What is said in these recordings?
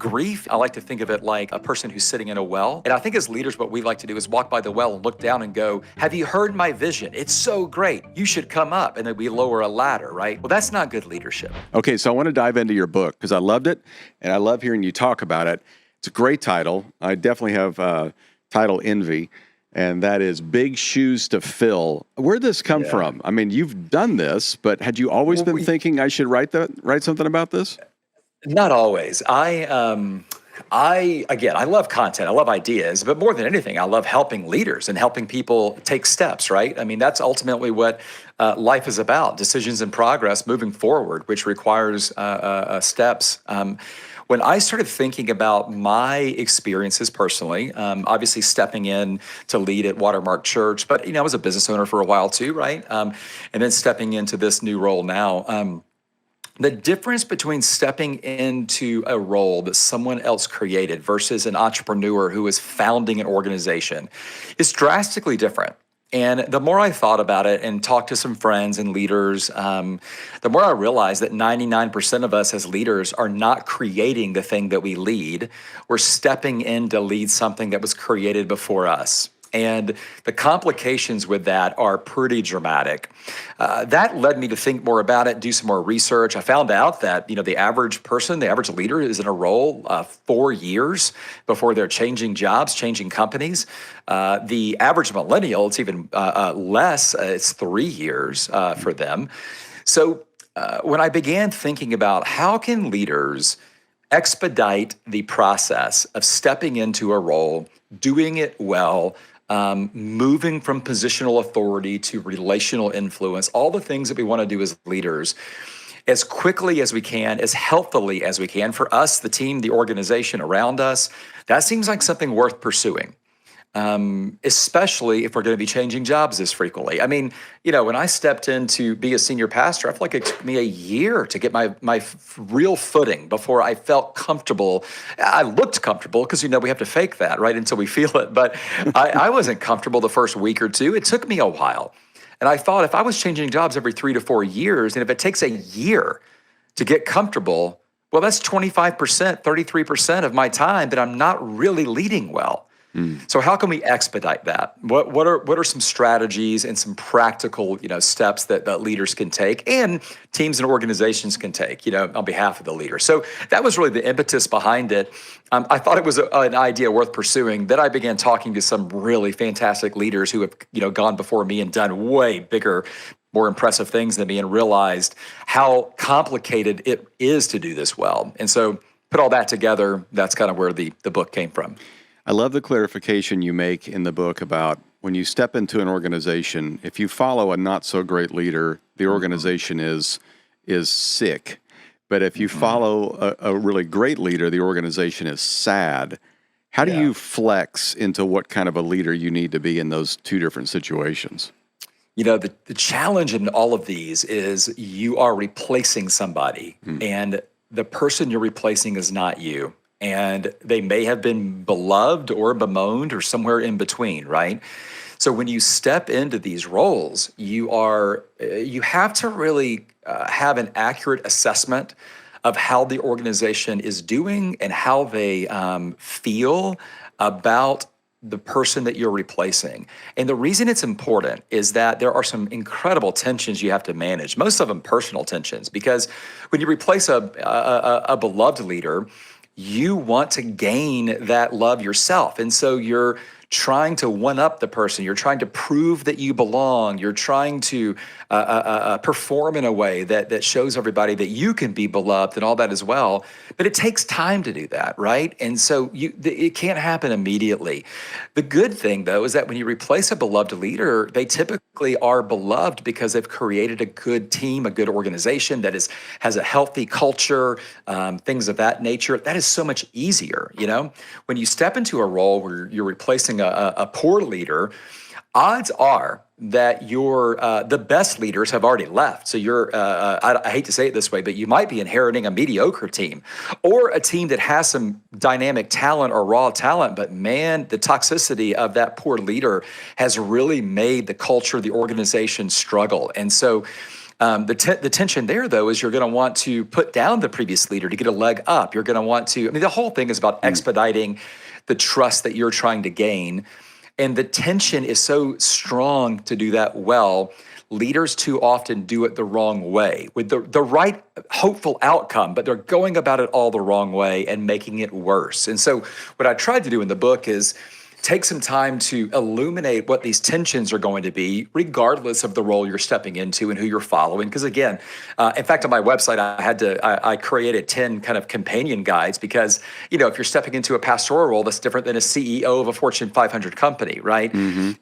grief, I like to think of it like a person who's sitting in a well. And I think as leaders, what we like to do is walk by the well and look down and go, have you heard my vision? It's so great. You should come up. And then we lower a ladder, right? Well, that's not good leadership. Okay, so I want to dive into your book because I loved it and I love hearing you talk about it. It's a great title. I definitely have title envy, and that is Big Shoes to Fill. Where'd this come from? I mean, you've done this, but had you always been thinking I should write something about this? Not always. Again, I love content. I love ideas, but more than anything, I love helping leaders and helping people take steps, right? I mean, that's ultimately what life is about, decisions and progress moving forward, which requires steps. When I started thinking about my experiences personally, obviously stepping in to lead at Watermark Church, but, I was a business owner for a while too, right? And then stepping into this new role now, the difference between stepping into a role that someone else created versus an entrepreneur who is founding an organization is drastically different. And the more I thought about it and talked to some friends and leaders, the more I realized that 99% of us as leaders are not creating the thing that we lead. We're stepping in to lead something that was created before us. And the complications with that are pretty dramatic. That led me to think more about it, do some more research. I found out that, the average person, the average leader is in a role 4 years before they're changing jobs, changing companies. The average millennial, it's even less. It's 3 years for them. So when I began thinking about how can leaders expedite the process of stepping into a role, doing it well, moving from positional authority to relational influence, all the things that we want to do as leaders, as quickly as we can, as healthily as we can, for us, the team, the organization around us, that seems like something worth pursuing. Especially if we're going to be changing jobs this frequently. I mean, when I stepped in to be a senior pastor, I feel like it took me a year to get my real footing before I felt comfortable. I looked comfortable because, we have to fake that, right, until we feel it. But I wasn't comfortable the first week or two. It took me a while. And I thought if I was changing jobs every 3 to 4 years, and if it takes a year to get comfortable, well, that's 25%, 33% of my time that I'm not really leading well. So how can we expedite that? What are some strategies and some practical steps that leaders can take and teams and organizations can take on behalf of the leader? So that was really the impetus behind it. I thought it was an idea worth pursuing. Then I began talking to some really fantastic leaders who have gone before me and done way bigger, more impressive things than me, and realized how complicated it is to do this well. And so put all that together, that's kind of where the book came from. I love the clarification you make in the book about when you step into an organization, if you follow a not so great leader, the organization is sick. But if you follow a really great leader, the organization is sad. How do you flex into what kind of a leader you need to be in those two different situations? The challenge in all of these is you are replacing somebody, and the person you're replacing is not you. And they may have been beloved or bemoaned or somewhere in between, right? So when you step into these roles, you have to really have an accurate assessment of how the organization is doing and how they feel about the person that you're replacing. And the reason it's important is that there are some incredible tensions you have to manage, most of them personal tensions, because when you replace a beloved leader, you want to gain that love yourself. And so you're trying to one-up the person. You're trying to prove that you belong. You're trying to perform in a way that shows everybody that you can be beloved and all that as well. But it takes time to do that, right? And so it can't happen immediately. The good thing, though, is that when you replace a beloved leader, they typically are beloved because they've created a good team, a good organization that has a healthy culture, things of that nature. That is so much easier, When you step into a role where you're replacing a poor leader, odds are that the best leaders have already left. So I hate to say it this way, but you might be inheriting a mediocre team or a team that has some dynamic talent or raw talent, but man, the toxicity of that poor leader has really made the culture, the organization struggle. And so The tension there, though, is you're going to want to put down the previous leader to get a leg up. You're going to want to, I mean, the whole thing is about expediting the trust that you're trying to gain. And the tension is so strong to do that well. Leaders too often do it the wrong way with the right hopeful outcome, but they're going about it all the wrong way and making it worse. And so what I tried to do in the book is take some time to illuminate what these tensions are going to be, regardless of the role you're stepping into and who you're following. Because again, in fact, on my website, I created 10 kind of companion guides because, if you're stepping into a pastoral role, that's different than a CEO of a Fortune 500 company, right?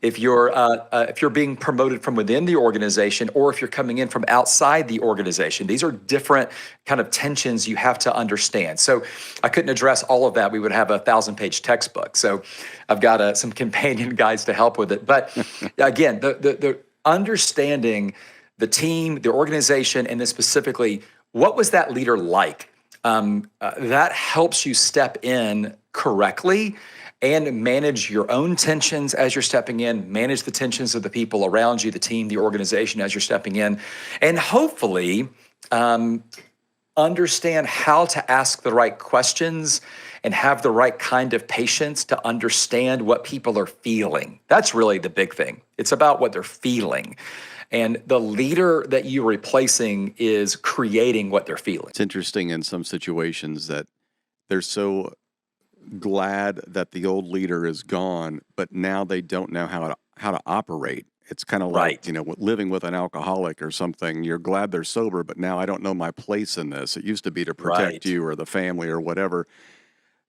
If you're being promoted from within the organization, or if you're coming in from outside the organization, these are different kind of tensions you have to understand. So I couldn't address all of that. We would have a 1,000-page textbook. So I've got some companion guides to help with it. But again, the understanding the team, the organization, and then specifically, what was that leader like? That helps you step in correctly and manage your own tensions as you're stepping in, manage the tensions of the people around you, the team, the organization as you're stepping in, and hopefully understand how to ask the right questions and have the right kind of patience to understand what people are feeling. That's really the big thing. It's about what they're feeling. And the leader that you're replacing is creating what they're feeling. It's interesting in some situations that they're so glad that the old leader is gone, but now they don't know how to operate. It's kind of like, living with an alcoholic or something. You're glad they're sober, but now I don't know my place in this. It used to be to protect you or the family or whatever.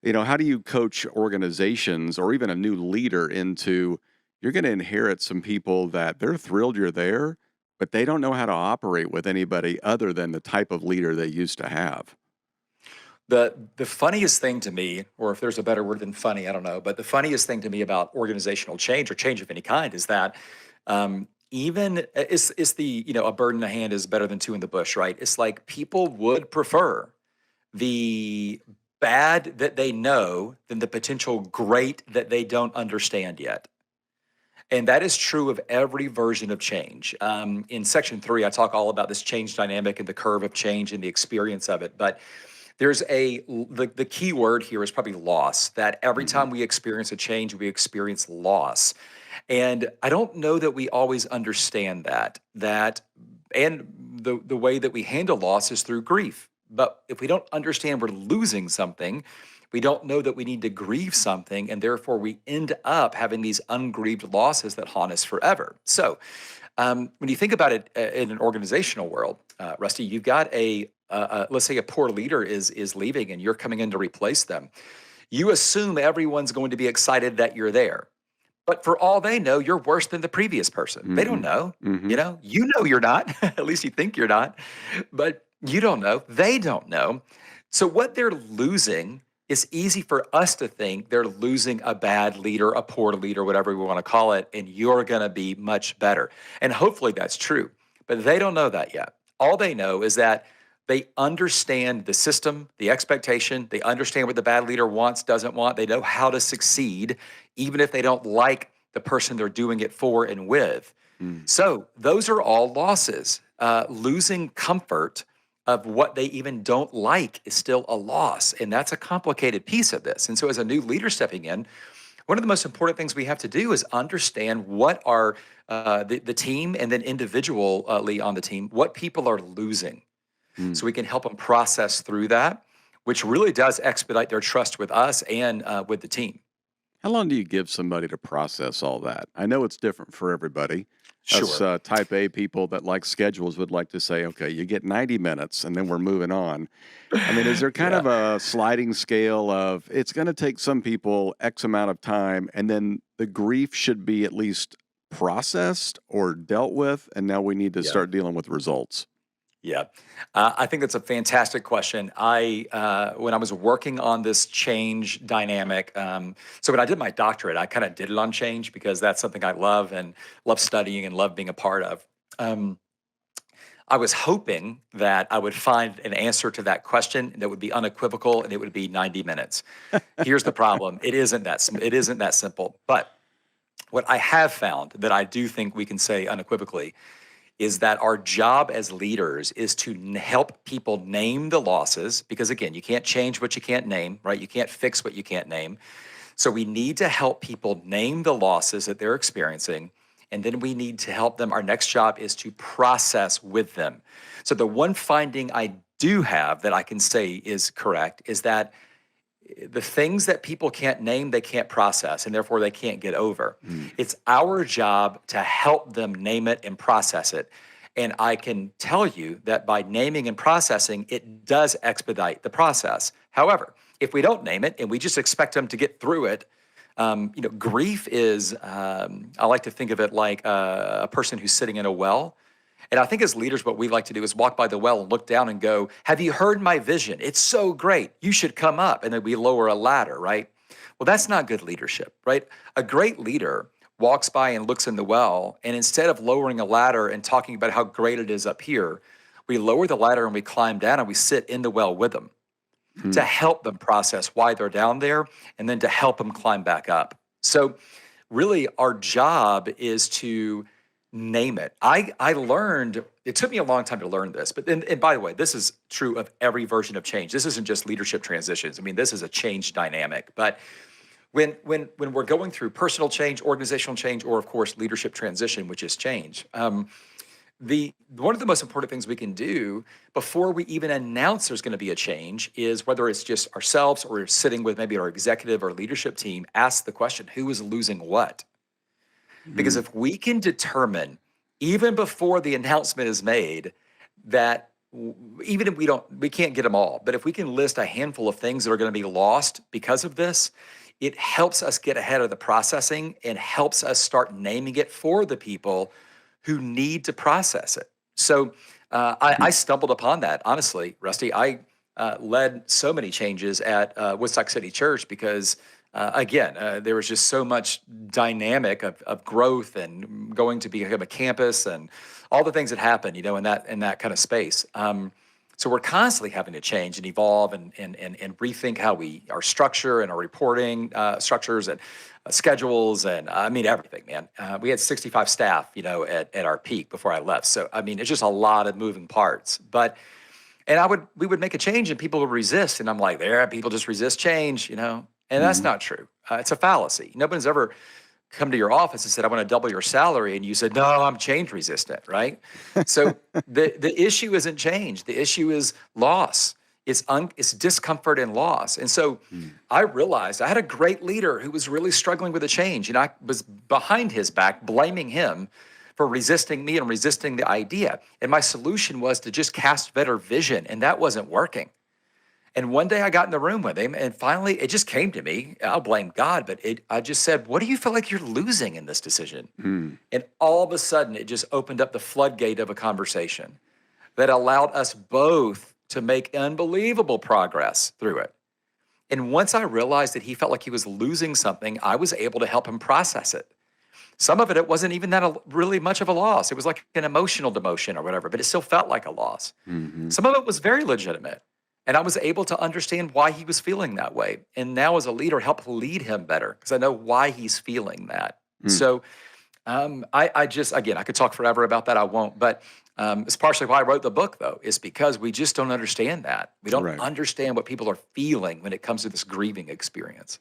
How do you coach organizations or even a new leader into, you're going to inherit some people that they're thrilled you're there, but they don't know how to operate with anybody other than the type of leader they used to have? The funniest thing to me, or if there's a better word than funny, I don't know, but the funniest thing to me about organizational change or change of any kind is that even it's the, a bird in the hand is better than two in the bush, right? It's like people would prefer the bad that they know than the potential great that they don't understand yet. And that is true of every version of change. In section 3, I talk all about this change dynamic and the curve of change and the experience of it. But there's the key word here is probably loss, that every time we experience a change, we experience loss. And I don't know that we always understand that and the way that we handle loss is through grief. But if we don't understand we're losing something, we don't know that we need to grieve something, and therefore we end up having these ungrieved losses that haunt us forever. So when you think about it in an organizational world, Rusty, you've got let's say a poor leader is leaving and you're coming in to replace them. You assume everyone's going to be excited that you're there. But for all they know, you're worse than the previous person. They don't know. You know you're not. At least you think you're not. But you don't know. They don't know. So what they're losing, it's easy for us to think they're losing a bad leader, a poor leader, whatever we want to call it, and you're going to be much better. And hopefully that's true. But they don't know that yet. All they know is that they understand the system, the expectation. They understand what the bad leader wants, doesn't want. They know how to succeed, even if they don't like the person they're doing it for and with. So those are all losses. Losing comfort of what they even don't like is still a loss. And that's a complicated piece of this. And so as a new leader stepping in, one of the most important things we have to do is understand what are the team and then individually on the team, what people are losing. So we can help them process through that, which really does expedite their trust with us and with the team. How long do you give somebody to process all that? I know it's different for everybody. Sure. Us type A people that like schedules would like to say, okay, you get 90 minutes and then we're moving on. I mean, is there kind of a sliding scale of it's going to take some people X amount of time and then the grief should be at least processed or dealt with, and now we need to start dealing with results? Yeah, I think that's a fantastic question. When I was working on this change dynamic, so when I did my doctorate, I kind of did it on change because that's something I love and love studying and love being a part of. I was hoping that I would find an answer to that question that would be unequivocal and it would be 90 minutes. Here's the problem. It isn't that simple. But what I have found that I do think we can say unequivocally is that our job as leaders is to help people name the losses, because again, you can't change what you can't name, right? You can't fix what you can't name. So we need to help people name the losses that they're experiencing, and then we need to help them. Our next job is to process with them. So the one finding I do have that I can say is correct is that the things that people can't name, they can't process, and therefore they can't get over. It's our job to help them name it and process it. And I can tell you that by naming and processing, it does expedite the process. However, if we don't name it and we just expect them to get through it, grief is, I like to think of it like a person who's sitting in a well. And I think as leaders, what we like to do is walk by the well and look down and go, have you heard my vision? It's so great. You should come up. And then we lower a ladder, right? Well, that's not good leadership, right? A great leader walks by and looks in the well, and instead of lowering a ladder and talking about how great it is up here, we lower the ladder and we climb down and we sit in the well with them to help them process why they're down there and then to help them climb back up. So really our job is to name it. I learned, it took me a long time to learn this, but then, and by the way, this is true of every version of change. This isn't just leadership transitions. I mean, this is a change dynamic. But when we're going through personal change, organizational change, or of course, leadership transition, which is change, one of the most important things we can do before we even announce there's going to be a change is, whether it's just ourselves or sitting with maybe our executive or leadership team, ask the question, who is losing what? Because if we can determine, even before the announcement is made, that even if we can't get them all, but if we can list a handful of things that are going to be lost because of this, it helps us get ahead of the processing and helps us start naming it for the people who need to process it. So I stumbled upon that, honestly, Rusty. I led so many changes at Woodstock City Church because again, there was just so much dynamic of growth and going to become a campus and all the things that happen, in that kind of space. So we're constantly having to change and evolve and rethink how our structure and our reporting structures and schedules and I mean everything, man. We had 65 staff, at our peak before I left. So I mean, it's just a lot of moving parts. And we would make a change and people would resist, and I'm like, people just resist change, And that's not true. It's a fallacy. No one's ever come to your office and said, I want to double your salary. And you said, no, I'm change resistant, right? So the issue isn't change. The issue is loss. It's discomfort and loss. And so I realized I had a great leader who was really struggling with a change. And I was behind his back, blaming him for resisting me and resisting the idea. And my solution was to just cast better vision. And that wasn't working. And one day I got in the room with him, and finally it just came to me. I'll blame God, but I just said, what do you feel like you're losing in this decision? And all of a sudden, it just opened up the floodgate of a conversation that allowed us both to make unbelievable progress through it. And once I realized that he felt like he was losing something, I was able to help him process it. Some of it wasn't even really much of a loss. It was like an emotional demotion or whatever, but it still felt like a loss. Some of it was very legitimate. And I was able to understand why he was feeling that way. And now as a leader, help lead him better because I know why he's feeling that. So I could talk forever about that. I won't. But it's partially why I wrote the book, though, is because we just don't understand that. We don't understand what people are feeling when it comes to this grieving experience.